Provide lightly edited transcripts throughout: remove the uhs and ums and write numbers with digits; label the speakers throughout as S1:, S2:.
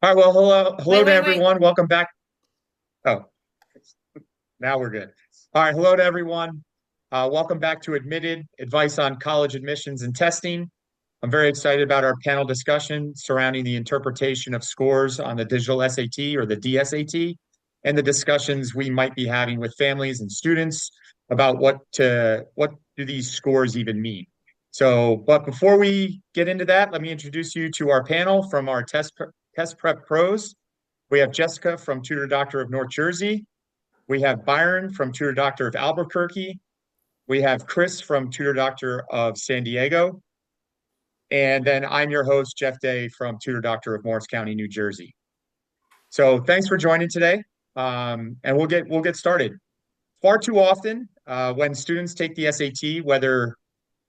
S1: All right, well, hello
S2: Wait,
S1: to
S2: wait, wait.
S1: everyone. Welcome back. Oh, now we're good. All right, hello to everyone. Welcome back to Admitted, Advice on College Admissions and Testing. I'm very excited about our panel discussion surrounding the interpretation of scores on the digital SAT or the DSAT, and the discussions we might be having with families and students about what do these scores even mean. But before we get into that, let me introduce you to our panel from our test prep pros. We have Jessica from Tutor Doctor of North Jersey. We have Byron from Tutor Doctor of Albuquerque. We have Chris from Tutor Doctor of San Diego. And then I'm your host, Jeff Day from Tutor Doctor of Morris County, New Jersey. So thanks for joining today. And we'll get started. Far too often, when students take the SAT, whether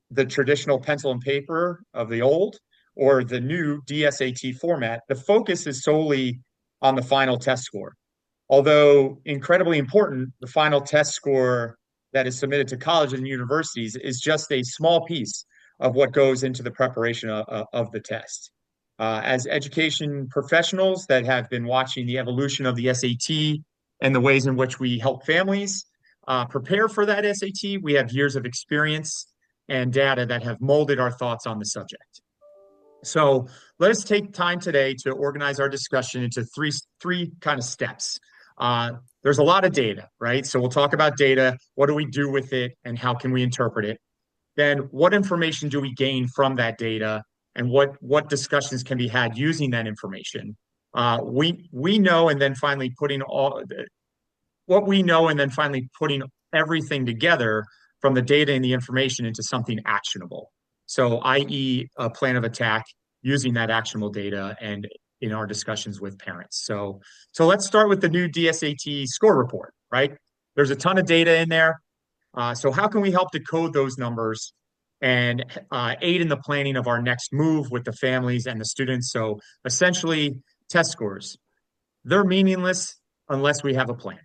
S1: the traditional pencil and paper of the old or the new DSAT format, the focus is solely on the final test score. Although incredibly important, the final test score that is submitted to colleges and universities is just a small piece of what goes into the preparation of the test. As education professionals that have been watching the evolution of the SAT and the ways in which we help families prepare for that SAT, we have years of experience and data that have molded our thoughts on the subject. So let us take time today to organize our discussion into three kind of steps. There's a lot of data, right? So we'll talk about data. What do we do with it, and how can we interpret it? Then, what information do we gain from that data, and what discussions can be had using that information? We know, and then finally putting all what we know, and then finally putting everything together from the data and the information into something actionable. So, i.e., a plan of attack using that actionable data and in our discussions with parents. So let's start with the new DSAT score report, right? There's a ton of data in there. So how can we help decode those numbers and aid in the planning of our next move with the families and the students? So essentially, test scores, they're meaningless unless we have a plan.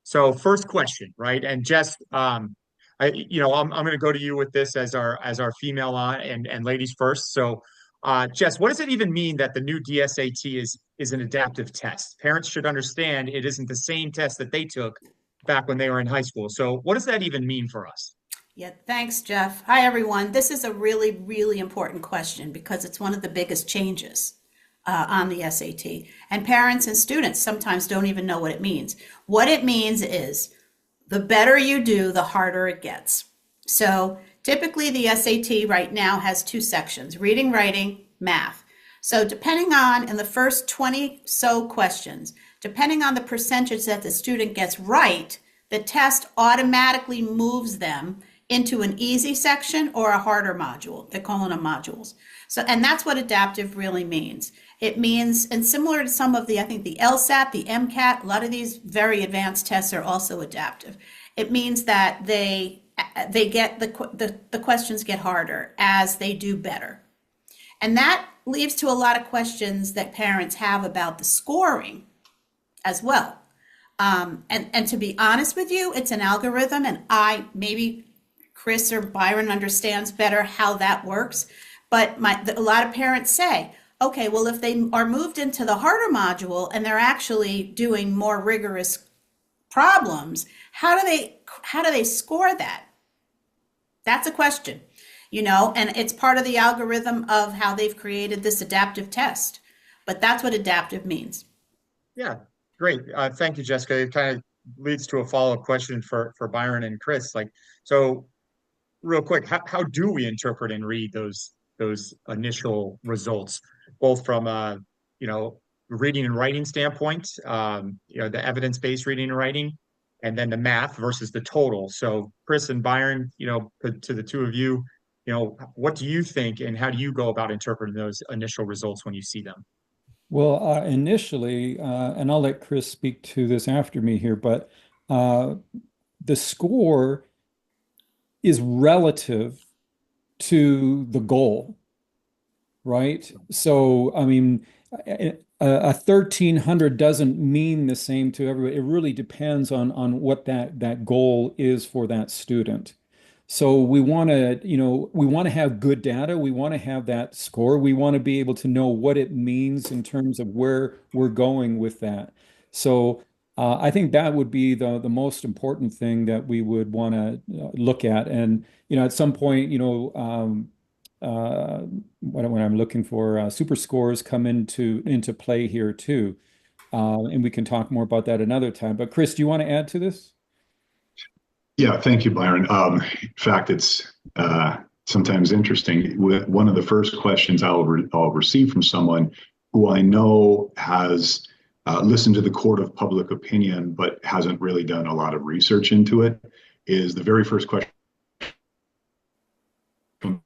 S1: So first question, right? And Jess, I'm going to go to you with this as our female on and ladies first. So, Jess, what does it even mean that the new DSAT is an adaptive test? Parents should understand it isn't the same test that they took back when they were in high school. So, what does that even mean for us?
S2: Yeah, thanks, Jeff. Hi, everyone. This is a really, really important question because it's one of the biggest changes on the SAT. And parents and students sometimes don't even know what it means. What it means is the better you do, the harder it gets. So typically, the SAT right now has two sections: reading, writing, math. So, depending on in the first 20 so questions, depending on the percentage that the student gets right, the test automatically moves them into an easy section or a harder module. They're calling them modules. So, and that's what adaptive really means. It means, and similar to some of I think the LSAT, the MCAT, a lot of these very advanced tests are also adaptive. It means that they get the questions get harder as they do better. And that leads to a lot of questions that parents have about the scoring as well. And to be honest with you, it's an algorithm, and maybe Chris or Byron understands better how that works. But a lot of parents say, okay, well, if they are moved into the harder module and they're actually doing more rigorous problems, how do they score that? That's a question, and it's part of the algorithm of how they've created this adaptive test. But that's what adaptive means.
S1: Yeah, great. Thank you, Jessica. It kind of leads to a follow-up question for Byron and Chris. So real quick, how do we interpret and read those initial results, both from reading and writing standpoint, the evidence-based reading and writing, and then the math versus the total. So Chris and Byron, to the two of you, what do you think and how do you go about interpreting those initial results when you see them?
S3: Well, initially, and I'll let Chris speak to this after me here, but uh, the score is relative to the goal, right? So, I mean, a 1300 doesn't mean the same to everybody. It really depends on what that goal is for that student. So we want to have good data. We want to have that score. We want to be able to know what it means in terms of where we're going with that. So I think that would be the most important thing that we would want to look at. And at some point, uh, what I'm looking for, super scores come into play here too. And we can talk more about that another time. But Chris, do you want to add to this?
S4: Yeah, thank you, Byron. In fact, it's sometimes interesting. One of the first questions I'll receive from someone who I know has listened to the court of public opinion but hasn't really done a lot of research into it is the very first question.
S2: Oh,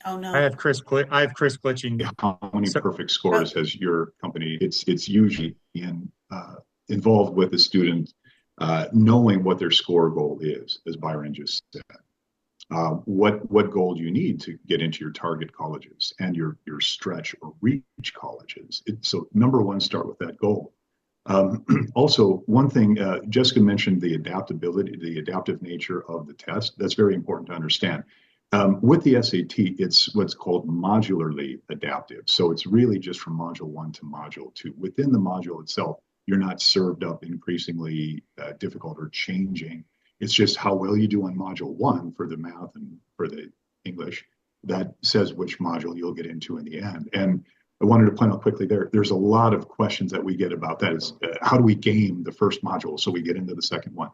S1: I
S2: no.
S1: have I have Chris glitching.
S4: How many
S1: So,
S4: perfect
S2: Oh,
S4: scores has your company? It's usually involved with the student knowing what their score goal is, as Byron just said. What goal do you need to get into your target colleges and your stretch or reach colleges? So number one, start with that goal. Also, one thing Jessica mentioned the adaptability, the adaptive nature of the test. That's very important to understand. With the SAT, it's what's called modularly adaptive. So it's really just from module one to module two. Within the module itself, you're not served up increasingly difficult or changing. It's just how well you do on module one for the math and for the English that says which module you'll get into in the end. And I wanted to point out quickly there's a lot of questions that we get about that is how do we game the first module so we get into the second one?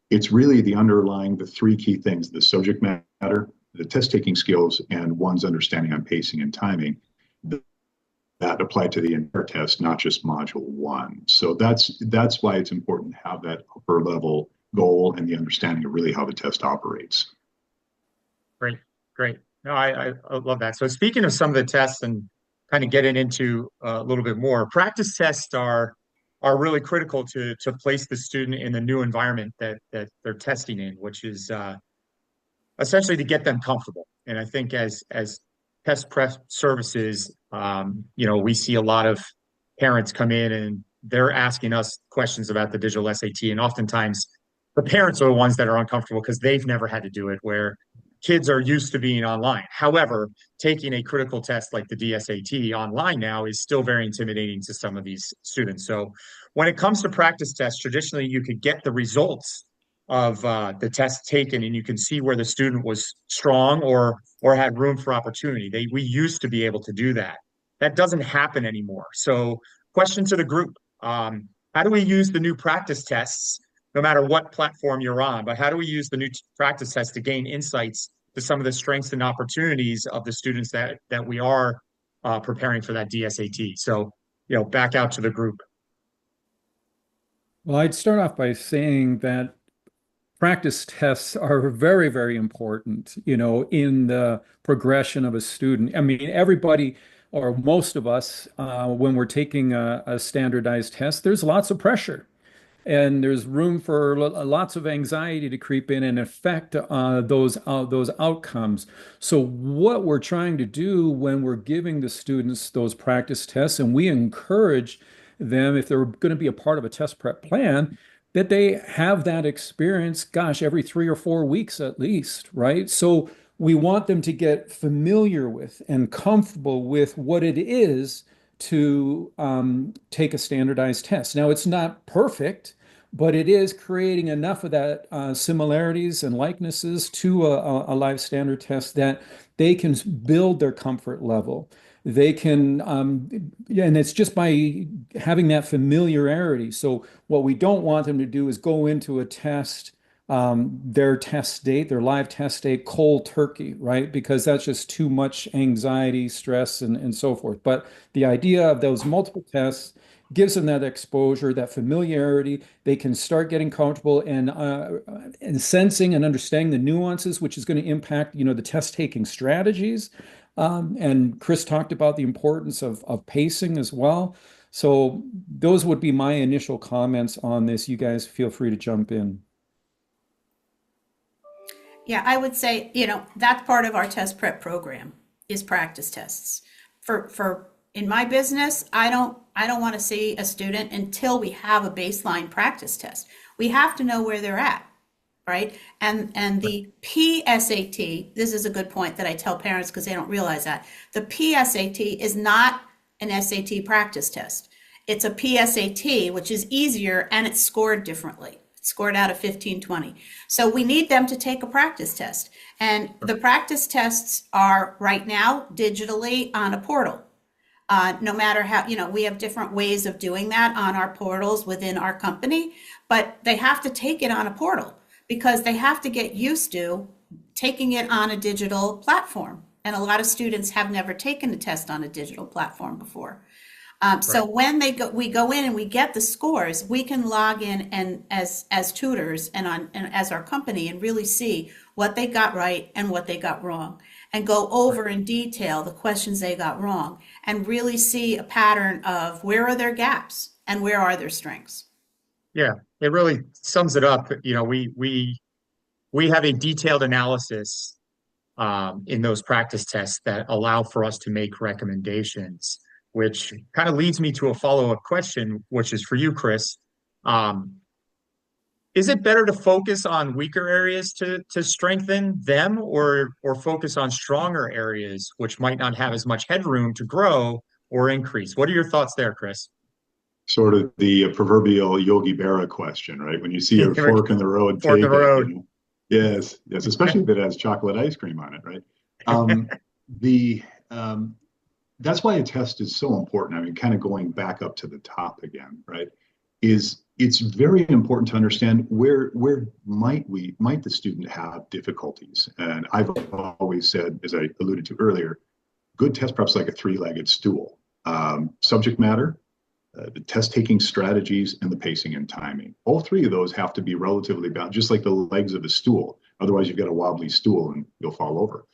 S4: It's really the three key things, the subject matter, the test taking skills, and one's understanding on pacing and timing that apply to the entire test, not just module one. So that's why it's important to have that upper level goal and the understanding of really how the test operates.
S1: great, great. No, I love that. So speaking of some of the tests and kind of getting into a little bit more, practice tests are really critical to place the student in the new environment that they're testing in, which is essentially to get them comfortable. And I think as test prep services, we see a lot of parents come in and they're asking us questions about the digital SAT, and oftentimes the parents are the ones that are uncomfortable because they've never had to do it, where kids are used to being online. However, taking a critical test like the DSAT online now is still very intimidating to some of these students. So when it comes to practice tests, traditionally you could get the results of the test taken, and you can see where the student was strong or had room for opportunity. We used to be able to do that. That doesn't happen anymore. So, question to the group: how do we use the new practice tests, no matter what platform you're on? But how do we use the new practice tests to gain insights to some of the strengths and opportunities of the students that we are preparing for that DSAT? So, back out to the group.
S3: Well, I'd start off by saying that practice tests are very, very important, in the progression of a student. I mean, everybody or most of us, when we're taking a standardized test, there's lots of pressure and there's room for lots of anxiety to creep in and affect those outcomes. So what we're trying to do when we're giving the students those practice tests, and we encourage them, if they're going to be a part of a test prep plan, that they have that experience, gosh, every 3 or 4 weeks at least, right? So we want them to get familiar with and comfortable with what it is to take a standardized test. Now, it's not perfect, but it is creating enough of that similarities and likenesses to a live standard test that they can build their comfort level. They can, yeah, and it's just by having that familiarity. So what we don't want them to do is go into a test, their test date, their live test date, cold turkey, right? Because that's just too much anxiety, stress, and so forth. But the idea of those multiple tests gives them that exposure, that familiarity. They can start getting comfortable and sensing and understanding the nuances, which is going to impact, the test taking strategies. And Chris talked about the importance of pacing as well. So those would be my initial comments on this. You guys feel free to jump in.
S2: Yeah, I would say, that's part of our test prep program is practice tests. For in my business, I don't want to see a student until we have a baseline practice test. We have to know where they're at. right? And the PSAT, this is a good point that I tell parents because they don't realize that. The PSAT is not an SAT practice test. It's a PSAT, which is easier and it's scored differently. It's scored out of 15, 20. So we need them to take a practice test. And the practice tests are right now digitally on a portal. No matter how, we have different ways of doing that on our portals within our company, but they have to take it on a portal because they have to get used to taking it on a digital platform. And a lot of students have never taken a test on a digital platform before. So when we go in and we get the scores, we can log in and as tutors and as our company and really see what they got right and what they got wrong, and go over in detail the questions they got wrong, and really see a pattern of where are their gaps and where are their strengths.
S1: Yeah, it really sums it up. We have a detailed analysis in those practice tests that allow for us to make recommendations, which kind of leads me to a follow-up question, which is for you, Chris. Is it better to focus on weaker areas to strengthen them, or focus on stronger areas which might not have as much headroom to grow or increase? What are your thoughts there, Chris?
S4: Sort of the proverbial Yogi Berra question, right? When you see a fork in the road,
S1: Fork
S4: take
S1: in the
S4: it.
S1: road.
S4: Yes, yes, especially if it has chocolate ice cream on it, right? Um, the That's why a test is so important. I mean, kind of going back up to the top again, right? Is it's very important to understand where might the student have difficulties. And I've always said, as I alluded to earlier, good test prep's like a three-legged stool. Subject matter, the test taking strategies, and the pacing and timing. All three of those have to be relatively balanced, just like the legs of a stool. Otherwise, you've got a wobbly stool and you'll fall over.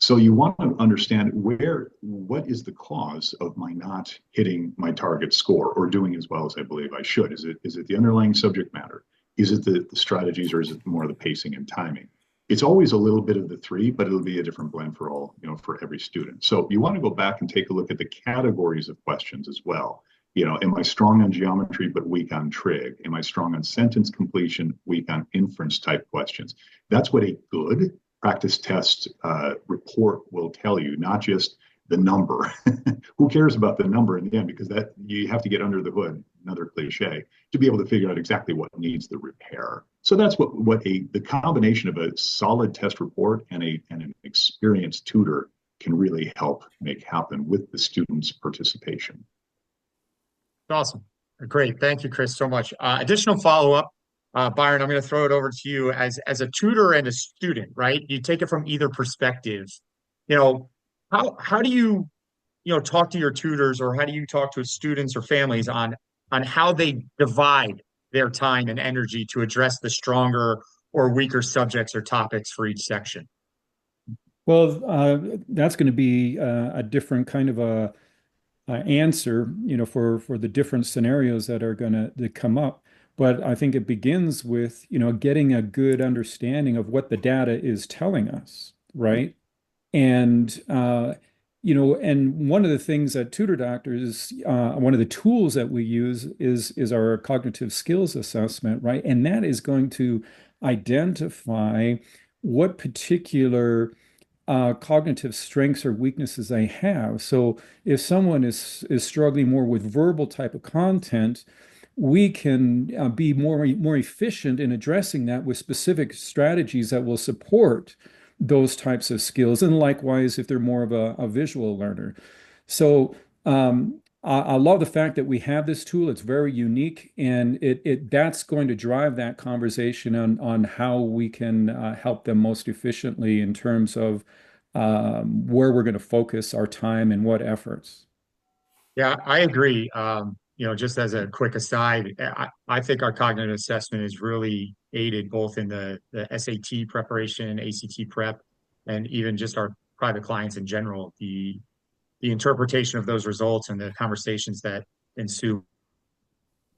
S4: So you want to understand what is the cause of my not hitting my target score or doing as well as I believe I should? Is it the underlying subject matter? Is it the strategies, or is it more the pacing and timing? It's always a little bit of the three, but it'll be a different blend for for every student. So you want to go back and take a look at the categories of questions as well. Am I strong on geometry but weak on trig? Am I strong on sentence completion, weak on inference type questions? That's what a good practice test report will tell you, not just the number. Who cares about the number in the end? Because that you have to get under the hood, another cliche, to be able to figure out exactly what needs the repair. So that's the combination of a solid test report and an experienced tutor can really help make happen with the student's participation.
S1: Awesome. Great. Thank you, Chris, so much. Additional follow-up, Byron, I'm going to throw it over to you as a tutor and a student, right? You take it from either perspective. You know, how do you, talk to your tutors, or how do you talk to students or families on how they divide their time and energy to address the stronger or weaker subjects or topics for each section?
S3: Well, that's going to be a different kind of a answer, for the different scenarios that are going to come up. But I think it begins with, getting a good understanding of what the data is telling us, right? And and one of the things that tutor doctors, one of the tools that we use is our cognitive skills assessment, right? And that is going to identify what particular cognitive strengths or weaknesses they have. So if someone is struggling more with verbal type of content, we can be more efficient in addressing that with specific strategies that will support those types of skills. And likewise, if they're more of a visual learner. So I love the fact that we have this tool. It's very unique, and that's going to drive that conversation on how we can help them most efficiently in terms of where we're going to focus our time and what efforts.
S1: Yeah, I agree. Just as a quick aside, I think our cognitive assessment is really aided both in the SAT preparation, ACT prep, and even just our private clients in general. The interpretation of those results and the conversations that ensue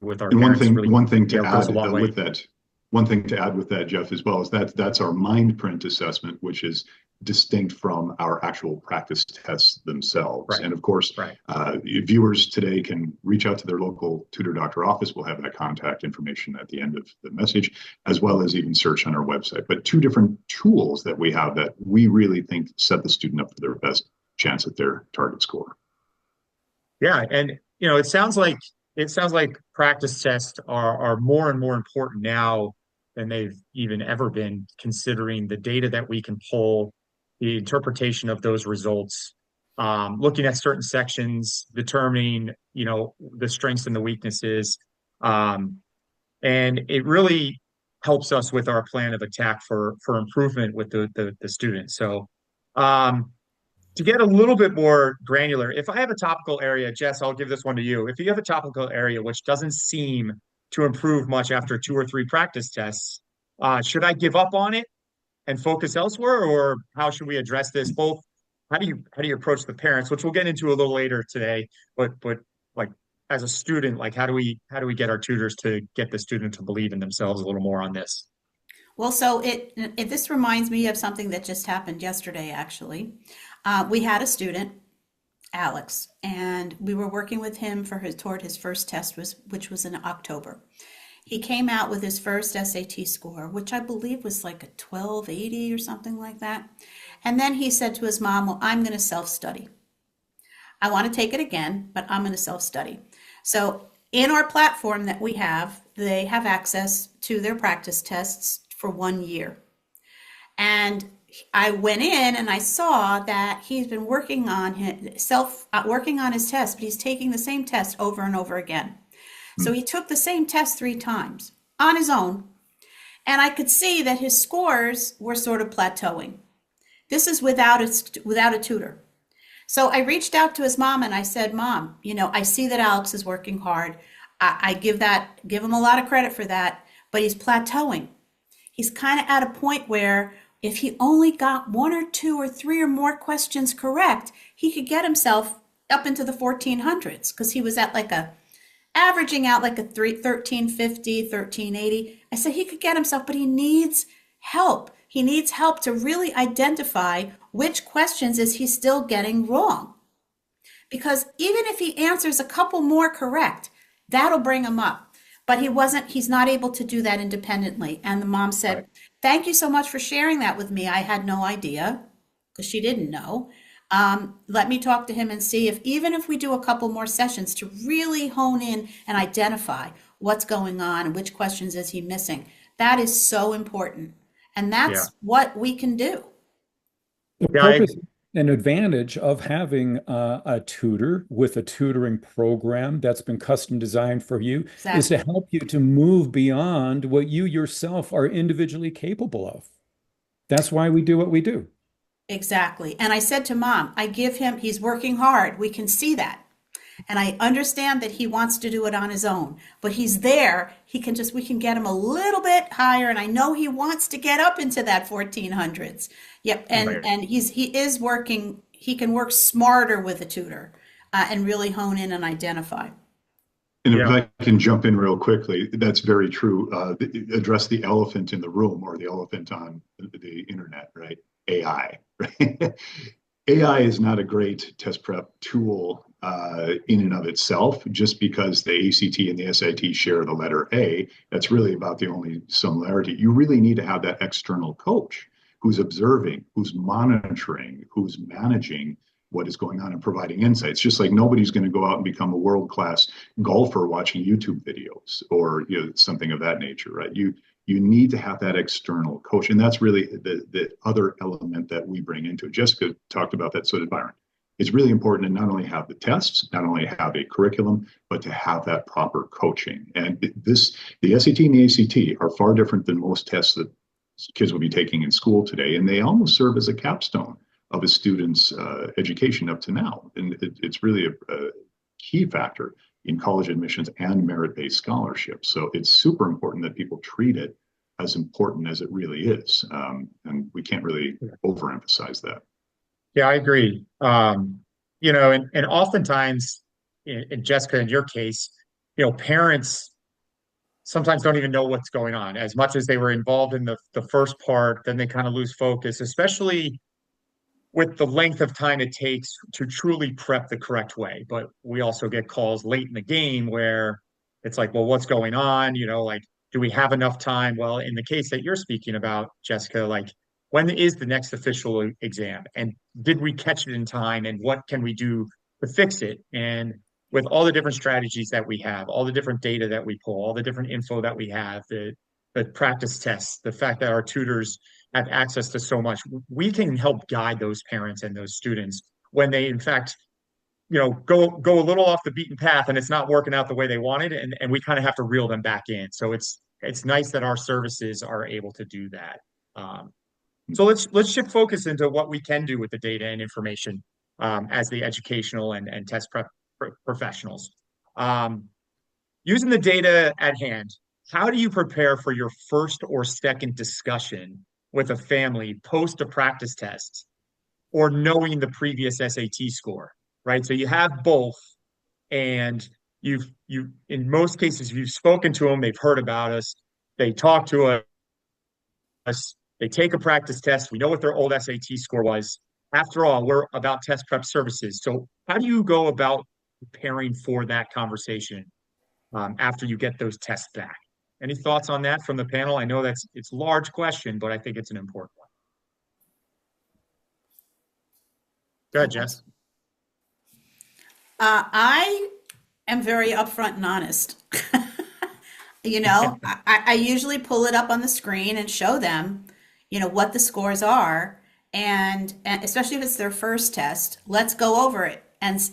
S1: with our
S4: And
S1: parents really,
S4: one thing to
S1: goes a
S4: add
S1: long way.
S4: with that, one thing to add with that, Jeff, as well, is that's our mind print assessment, which is distinct from our actual practice tests themselves.
S1: Right.
S4: And of course,
S1: Right.
S4: viewers today can reach out to their local tutor doctor office. We'll have that contact information at the end of the message, as well as even search on our website. But two different tools that we have that we really think set the student up for their best chance at their target score.
S1: Yeah, and it sounds like practice tests are more and more important now than they've even ever been, considering the data that we can pull, the interpretation of those results, looking at certain sections, determining, the strengths and the weaknesses. Um, and it really helps us with our plan of attack for improvement with the students. So um, to get a little bit more granular, if I have a topical area, Jess, I'll give this one to you. If you have a topical area which doesn't seem to improve much after two or three practice tests, should I give up on it and focus elsewhere, or how should we address this? Both, how do you approach the parents, which we'll get into a little later today, but like as a student, like how do we get our tutors to get the student to believe in themselves a little more on this?
S2: Well, so this reminds me of something that just happened yesterday, actually. We had a student, Alex, and we were working with him toward his first test, which was in October. He came out with his first SAT score, which I believe was like a 1280 or something like that. And then he said to his mom, "Well, I'm going to self-study. I want to take it again, but I'm going to self-study." So in our platform that we have, they have access to their practice tests for 1 year. And I went in and I saw that he's been working on working on his test, but he's taking the same test over and over again. So he took the same test 3 times on his own, and I could see that his scores were sort of plateauing. This is without a tutor. So I reached out to his mom and I said, "Mom, I see that Alex is working hard. I give him a lot of credit for that, but he's plateauing. He's kind of at a point where if he only got 1 or 2 or 3 or more questions correct, he could get himself up into the 1400s, because he was at averaging out like a 1350, 1380. I said he could get himself, but he needs help. He needs help to really identify which questions is he still getting wrong. Because even if he answers a couple more correct, that'll bring him up. But he's not able to do that independently." And the mom said,
S1: Right.
S2: "Thank you so much for sharing that with me. I had no idea," because she didn't know. Let me talk to him and see if, even if we do a couple more sessions to really hone in and identify what's going on and which questions is he missing. That is so important. And
S1: Yeah.
S2: that's what we can do.
S3: The
S1: Yeah, I,
S3: purpose and advantage of having a tutor with a tutoring program that's been custom designed for you is to
S2: Exactly.
S3: help you to move beyond what you yourself are individually capable of. That's why we do what we do.
S2: Exactly. And I said to mom, he's working hard. We can see that. And I understand that he wants to do it on his own, but he's there. We can get him a little bit higher. And I know he wants to get up into that 1400s. Yep. And,
S1: right.
S2: and he is working. He can work smarter with a tutor, and really hone in and identify.
S4: And if
S1: Yeah.
S4: I can jump in real quickly, that's very true. Address the elephant in the room, or the elephant on the internet, right? AI, right? AI is not a great test prep tool in and of itself, just because the ACT and the SIT share the letter A. That's really about the only similarity. You really need to have that external coach who's observing, who's monitoring, who's managing what is going on and providing insights. Just like nobody's going to go out and become a world-class golfer watching YouTube videos, or something of that nature, right? You need to have that external coach, and that's really the other element that we bring into it. Jessica talked about that, so did Byron. It's really important to not only have the tests, not only have a curriculum, but to have that proper coaching. And the SAT and the ACT are far different than most tests that kids will be taking in school today, and they almost serve as a capstone of a student's education up to now. And it's really a key factor in college admissions and merit-based scholarships. So it's super important that people treat it as important as it really is. And we can't really overemphasize that.
S1: Yeah, I agree. And oftentimes, in Jessica, in your case, parents sometimes don't even know what's going on. As much as they were involved in the first part, then they kind of lose focus, especially with the length of time it takes to truly prep the correct way. But we also get calls late in the game where it's like, well, what's going on? Like, do we have enough time? Well, in the case that you're speaking about, Jessica, like, when is the next official exam? And did we catch it in time? And what can we do to fix it? And with all the different strategies that we have, all the different data that we pull, all the different info that we have, the practice tests, the fact that our tutors have access to so much, we can help guide those parents and those students when they, in fact, go a little off the beaten path and it's not working out the way they wanted, and we kind of have to reel them back in. So it's nice that our services are able to do that. So let's shift focus into what we can do with the data and information as the educational and test prep professionals. Um, Using the data at hand, how do you prepare for your first or second discussion with a family post a practice test or knowing the previous SAT score, right? So you have both, and you in most cases you've spoken to them, they've heard about us, they talk to us, they take a practice test, we know what their old SAT score was. After all, we're about test prep services. So how do you go about preparing for that conversation after you get those tests back? Any thoughts on that from the panel? I know it's a large question, but I think it's an important one. Go ahead, Jess.
S2: I am very upfront and honest. I usually pull it up on the screen and show them, what the scores are. And especially if it's their first test, let's go over it.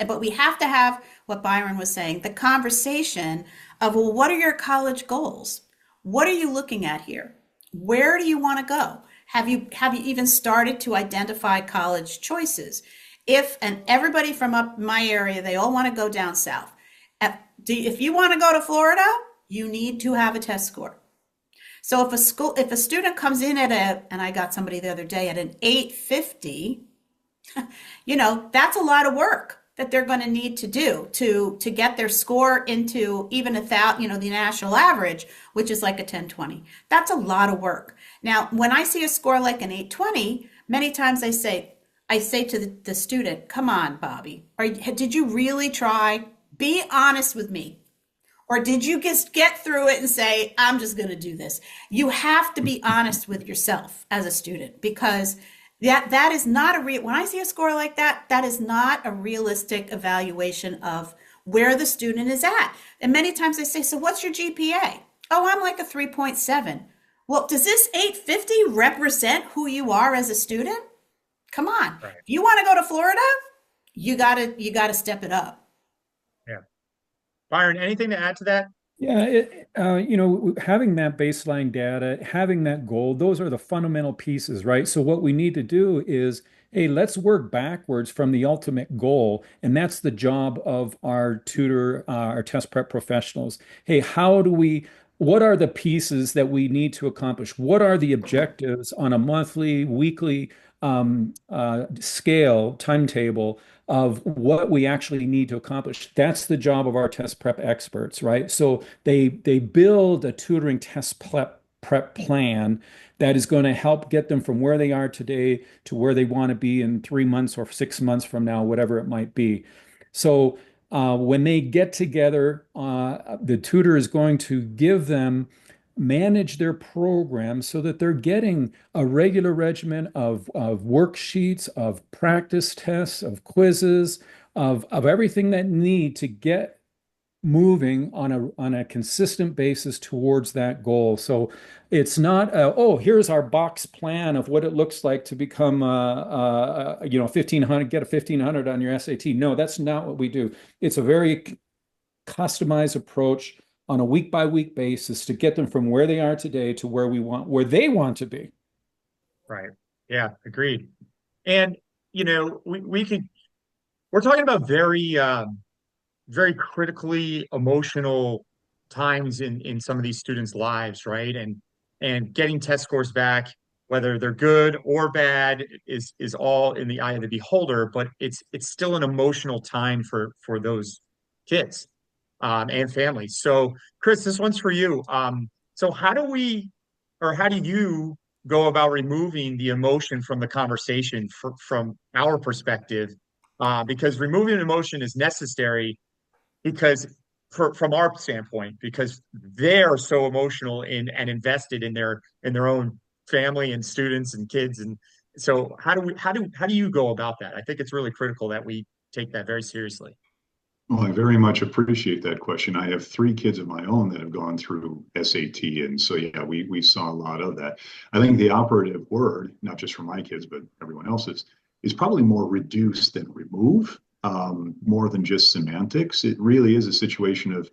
S2: But we have to have what Byron was saying, the conversation of, well, what are your college goals? What are you looking at here? Where do you want to go? Have you even started to identify college choices? And everybody from up my area, they all want to go down south. If you want to go to Florida, you need to have a test score. So if a student comes in and I got somebody the other day at an 850, that's a lot of work that they're going to need to do to get their score into even the national average, which is like a 1020. That's a lot of work. Now, when I see a score like an 820, many times I say to the student, come on, Bobby, did you really try? Be honest with me. Or did you just get through it and say, I'm just going to do this? You have to be honest with yourself as a student, because that is not when I see a score like that, that is not a realistic evaluation of where the student is at. And many times they say, so what's your GPA? Oh, I'm like a 3.7. Well, does this 850 represent who you are as a student? Come on.
S1: Right.
S2: If you want to go to Florida, you gotta step it up.
S1: Yeah. Byron, anything to add to that?
S3: Yeah, having that baseline data, having that goal, those are the fundamental pieces, right? So what we need to do is, hey, let's work backwards from the ultimate goal, and that's the job of our tutor, our test prep professionals. Hey, what are the pieces that we need to accomplish? What are the objectives on a monthly, weekly scale, timetable of what we actually need to accomplish? That's the job of our test prep experts, right? So they build a tutoring test prep plan that is going to help get them from where they are today to where they want to be in 3 months or 6 months from now, whatever it might be. So when they get together, the tutor is going to manage their program so that they're getting a regular regimen of worksheets, of practice tests, of quizzes, of everything that need to get moving on a consistent basis towards that goal. So it's not here's our box plan of what it looks like to become 1500, get a 1500 on your SAT. No, that's not what we do. It's a very customized approach on a week by week basis to get them from where they are today to where they want to be.
S1: Right. Yeah, agreed. And we're talking about very critically emotional times in some of these students' lives, right? And getting test scores back, whether they're good or bad, is all in the eye of the beholder, but it's still an emotional time for those kids and families. So, Chris, this one's for you. So how do you go about removing the emotion from the conversation from our perspective? Because removing emotion is necessary because from our standpoint, because they're so emotional and invested in their own family and students and kids. And so how do you go about that? I think it's really critical that we take that very seriously.
S4: Well, I very much appreciate that question. I have three kids of my own that have gone through SAT, and so yeah, we saw a lot of that. I think the operative word, not just for my kids but everyone else's, is probably more reduce than remove, more than just semantics. It really is a situation of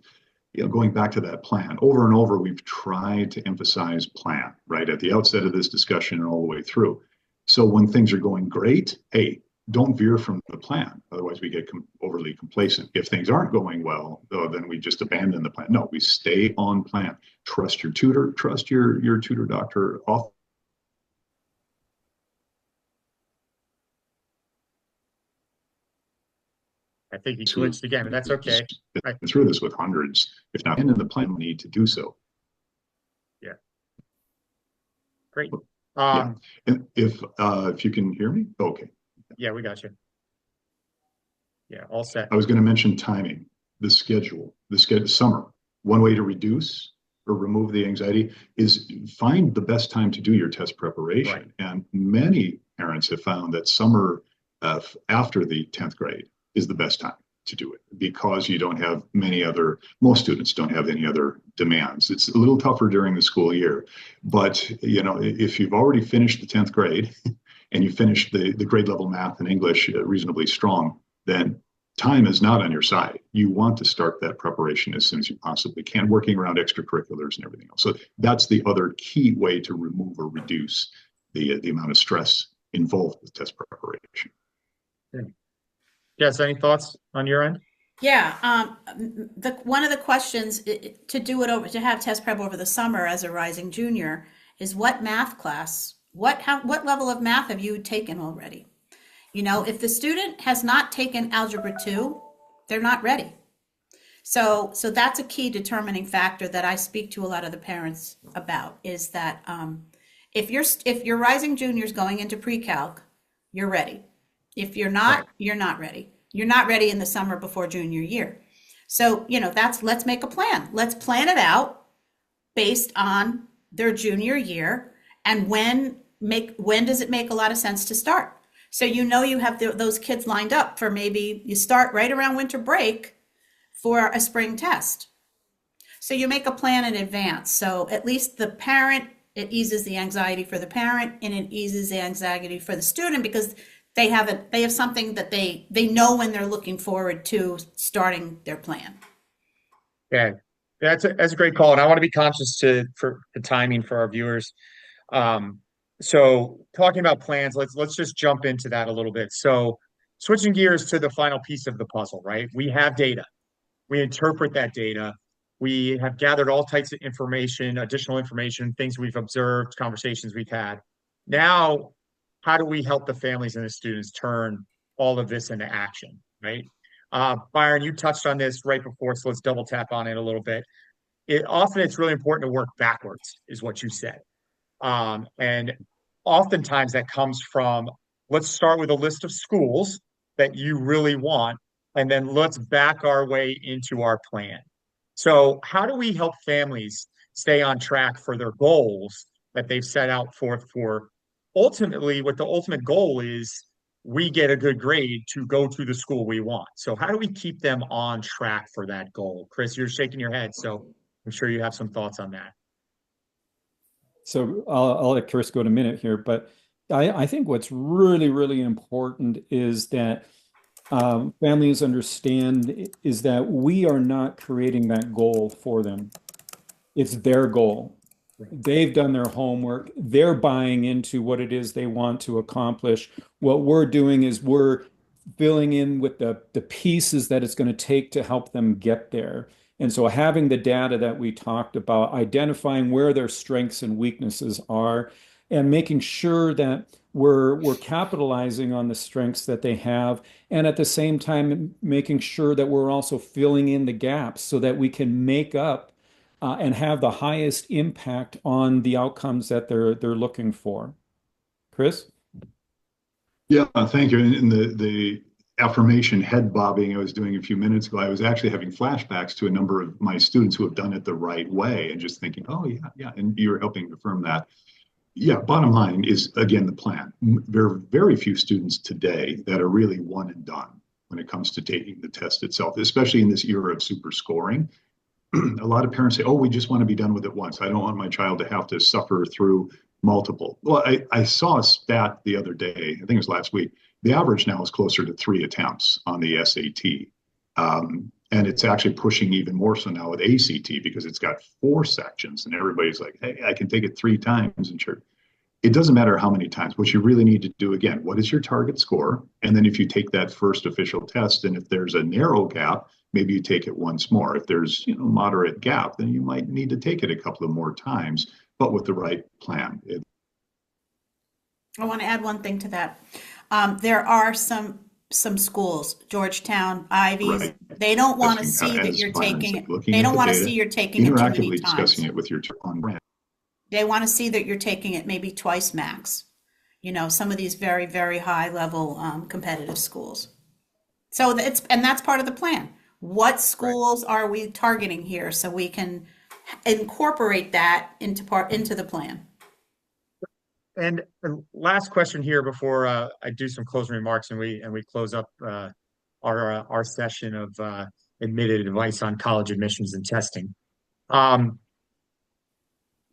S4: going back to that plan. Over and over, we've tried to emphasize plan, right, at the outset of this discussion and all the way through. So when things are going great, hey, don't veer from the plan. Otherwise, we get overly complacent. If things aren't going well, then we just abandon the plan. No, we stay on plan. Trust your tutor, trust your tutor doctor.
S1: I think he glitched again, but that's okay. I,
S4: Been through this with hundreds, if not in the plan, we need to do so.
S1: yeah, great.
S4: Yeah,
S1: Um,
S4: and if you can hear me, okay.
S1: yeah, we got you. Yeah, all set.
S4: I was going to mention timing, the schedule, summer. One way to reduce or remove the anxiety is find the best time to do your test
S1: Right.
S4: preparation. And many parents have found that summer after the 10th grade is the best time to do it because you don't have most students don't have any other demands. It's a little tougher during the school year, but if you've already finished the 10th grade and you finished the grade level math and English reasonably strong, then time is not on your side. You want to start that preparation as soon as you possibly can, working around extracurriculars and everything else. So that's the other key way to remove or reduce the amount of stress involved with test preparation.
S1: Yes, any thoughts on your end?
S2: Yeah, the one of the questions to do it over to have test prep over the summer as a rising junior is what math class, what level of math have you taken already? You know, if the student has not taken Algebra 2, they're not ready. So that's a key determining factor that I speak to a lot of the parents about is that if you're rising juniors going into pre-calc, you're ready. If you're
S1: Right.
S2: not, you're not ready. You're not ready in the summer before junior year. So, let's make a plan. Let's plan it out based on their junior year and when does it make a lot of sense to start? So you have those kids lined up for maybe you start right around winter break for a spring test. So you make a plan in advance. So at least the parent, it eases the anxiety for the parent and it eases the anxiety for the student because they have something that they know when they're looking forward to starting their plan.
S1: Yeah, that's a great call, and I want to be conscious for the timing for our viewers. Um, so talking about plans, let's just jump into that a little bit. So switching gears to the final piece of the puzzle, right? We have data. We interpret that data. We have gathered all types of information, additional information, things we've observed, conversations we've had. Now, how do we help the families and the students turn all of this into action, right? Byron, you touched on this right before, so let's double tap on it a little bit. It's really important to work backwards, is what you said. And oftentimes that comes from let's start with a list of schools that you really want, and then let's back our way into our plan. So, how do we help families stay on track for their goals that they've set out forth for? Ultimately, what the ultimate goal is, we get a good grade to go to the school we want. So, how do we keep them on track for that goal? Chris, you're shaking your head, so I'm sure you have some thoughts on that.
S3: So I'll let Chris go in a minute here, but I think what's really, really important is that families understand is that we are not creating that goal for them. It's their goal. They've done their homework. They're buying into what it is they want to accomplish. What we're doing is we're filling in with the pieces that it's going to take to help them get there. And so having the data that we talked about, identifying where their strengths and weaknesses are, and making sure that we're capitalizing on the strengths that they have, and at the same time making sure that we're also filling in the gaps so that we can make up and have the highest impact on the outcomes that they're looking for. Chris?
S4: Yeah, thank you. And the affirmation head bobbing I was doing a few minutes ago, I was actually having flashbacks to a number of my students who have done it the right way and just thinking, oh, yeah, yeah. And you're helping affirm that. Yeah, bottom line is, again, the plan. There are very few students today that are really one and done when it comes to taking the test itself, especially in this era of super scoring. A lot of parents say, oh, we just want to be done with it once. I don't want my child to have to suffer through multiple. Well, I saw a stat the other day, I think it was last week. The average now is closer to 3 attempts on the SAT. And it's actually pushing even more so now with ACT because it's got 4 sections and everybody's like, hey, I can take it 3 times. And sure, it doesn't matter how many times. What you really need to do, again, what is your target score? And then if you take that first official test, and if there's a narrow gap, maybe you take it once more. If there's, moderate gap, then you might need to take it a couple of more times, but with the right plan.
S2: I want to add one thing to that. There are some schools, Georgetown, Ivies,
S4: Right.
S2: they don't want to
S4: Discussing
S2: see that
S4: as
S2: you're
S4: plans,
S2: taking
S4: like
S2: it.
S4: looking
S2: They
S4: at
S2: don't
S4: the
S2: want to
S4: data,
S2: see you're taking it too many
S4: interactively discussing
S2: times.
S4: it with your on brand.
S2: They want to see that you're taking it maybe twice max. Some of these very, very high level competitive schools. So that's part of the plan. What
S1: Right.
S2: schools are we targeting here so we can incorporate that into the plan?
S1: And last question here before I do some closing remarks and we close up our session of admitted advice on college admissions and testing. Um,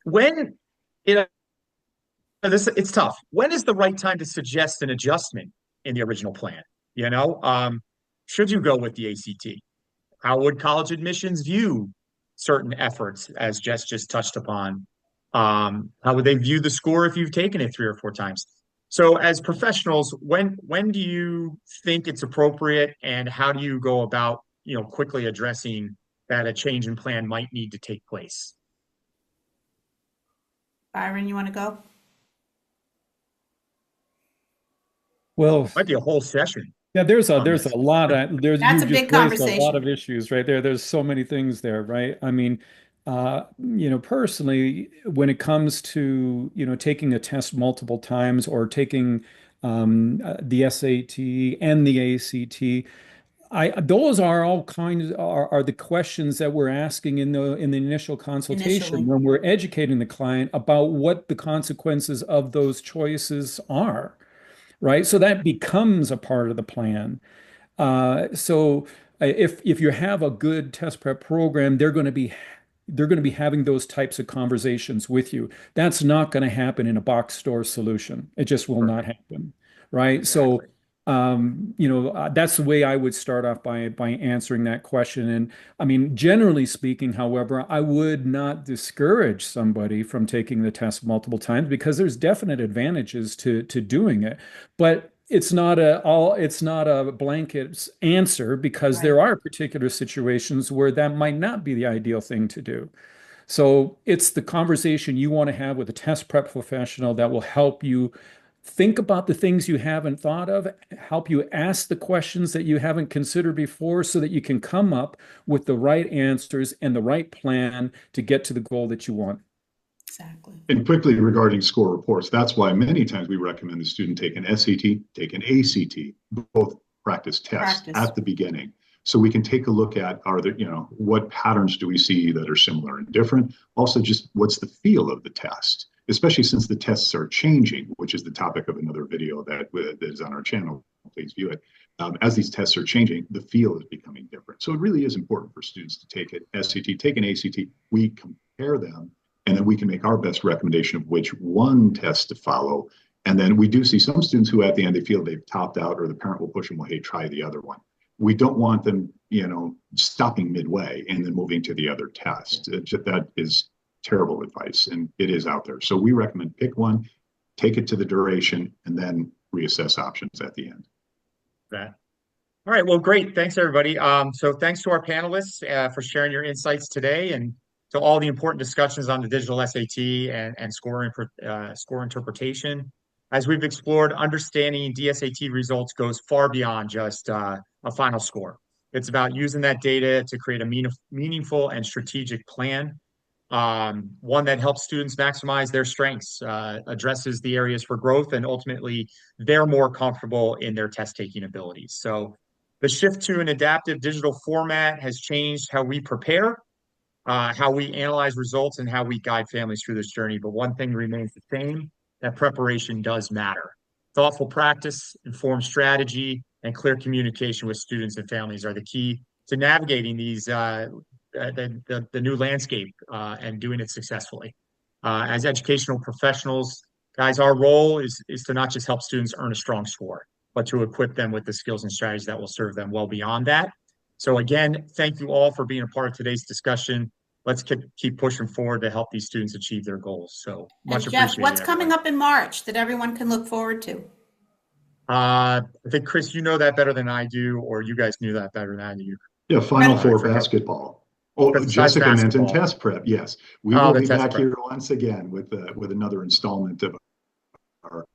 S1: when it's tough. When is the right time to suggest an adjustment in the original plan? Should you go with the ACT? How would college admissions view certain efforts, as Jess just touched upon? How would they view the score if you've taken it 3 or 4 times? So, as professionals, when do you think it's appropriate, and how do you go about, quickly addressing that a change in plan might need to take place?
S2: Byron, you want to go?
S3: Well,
S1: Might be a whole session
S3: yeah, there's a
S1: on
S3: there's
S1: this.
S3: a lot of there's
S2: That's
S3: you
S2: a
S3: just
S2: big
S3: raised a lot
S2: conversation.
S3: of issues right there. There's so many things there, right? I mean, personally, when it comes to, taking a test multiple times or taking the SAT and the ACT, those are all kinds are the questions that we're asking in the initial consultation
S2: Initially.
S3: when we're educating the client about what the consequences of those choices are, right? So that becomes a part of the plan. So if you have a good test prep program, they're going to be having those types of conversations with you. That's not going to happen in a box store solution. It just will not
S1: Perfect.
S3: happen, right? So,
S1: Exactly.
S3: that's the way I would start off by answering that question. And I mean, generally speaking, however, I would not discourage somebody from taking the test multiple times because there's definite advantages to doing it. But it's not a blanket answer because
S2: Right.
S3: there are particular situations where that might not be the ideal thing to do. So it's the conversation you want to have with a test prep professional that will help you think about the things you haven't thought of, help you ask the questions that you haven't considered before so that you can come up with the right answers and the right plan to get to the goal that you want.
S2: Exactly.
S4: And quickly regarding score reports, that's why many times we recommend the student take an SAT, take an ACT, both practice tests
S2: Practice.
S4: at the beginning. So we can take a look at, are there, what patterns do we see that are similar and different? Also, just what's the feel of the test, especially since the tests are changing, which is the topic of another video that is on our channel. Please view it. As these tests are changing, the feel is becoming different. So it really is important for students to take an SAT, take an ACT. We compare them and then we can make our best recommendation of which one test to follow. And then we do see some students who at the end they feel they've topped out or the parent will push them, well, hey, try the other one. We don't want them, stopping midway and then moving to the other test. That is terrible advice and it is out there. So we recommend pick one, take it to the duration, and then reassess options at the end.
S1: That. All right. Well, great. Thanks, everybody. So thanks to our panelists for sharing your insights today and to all the important discussions on the digital SAT and score interpretation. As we've explored, understanding DSAT results goes far beyond just a final score. It's about using that data to create a meaningful and strategic plan one that helps students maximize their strengths, addresses the areas for growth, and ultimately they're more comfortable in their test taking abilities. So the shift to an adaptive digital format has changed how we prepare, how we analyze results, and how we guide families through this journey. But one thing remains the same, that preparation does matter. Thoughtful practice, informed strategy, and clear communication with students and families are the key to navigating the new landscape and doing it successfully. As educational professionals, guys, our role is to not just help students earn a strong score, but to equip them with the skills and strategies that will serve them well beyond that. So again, thank you all for being a part of today's discussion. Let's keep pushing forward to help these students achieve their goals. So much
S2: And Jeff,
S1: appreciated,
S2: what's coming
S1: everyone.
S2: up in March that everyone can look forward to?
S1: I think, Chris, you know that better than I do, or you guys knew that better than I do.
S4: Yeah, Final
S2: Right.
S4: Four
S1: Forget.
S4: basketball. Oh,
S1: Besides
S4: Jessica mentioned
S1: basketball.
S4: test prep. Yes, we
S1: Oh,
S4: will
S1: the
S4: be
S1: test
S4: back
S1: prep.
S4: here once again with another installment of our.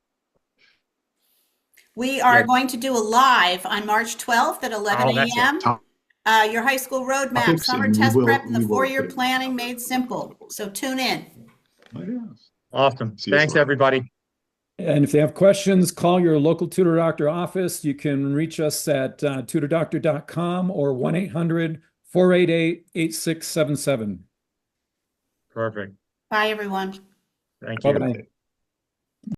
S2: We are
S1: Yeah.
S2: going to do a live on March 12th at 11
S1: Oh, that's it.
S2: a.m. Your high school roadmap,
S4: Topics,
S2: summer
S4: and
S2: test prep, and the
S4: we will
S2: four-year
S4: put it in the
S2: planning
S4: calendar.
S2: made simple. So tune in.
S4: Oh, yes.
S1: Awesome.
S4: See you
S1: Thanks,
S4: later.
S1: everybody.
S3: And if they have questions, call your local tutor doctor office. You can reach us at tutordoctor.com or 1-800-488-8677.
S1: Perfect.
S2: Bye, everyone.
S1: Thank you.
S3: Bye-bye.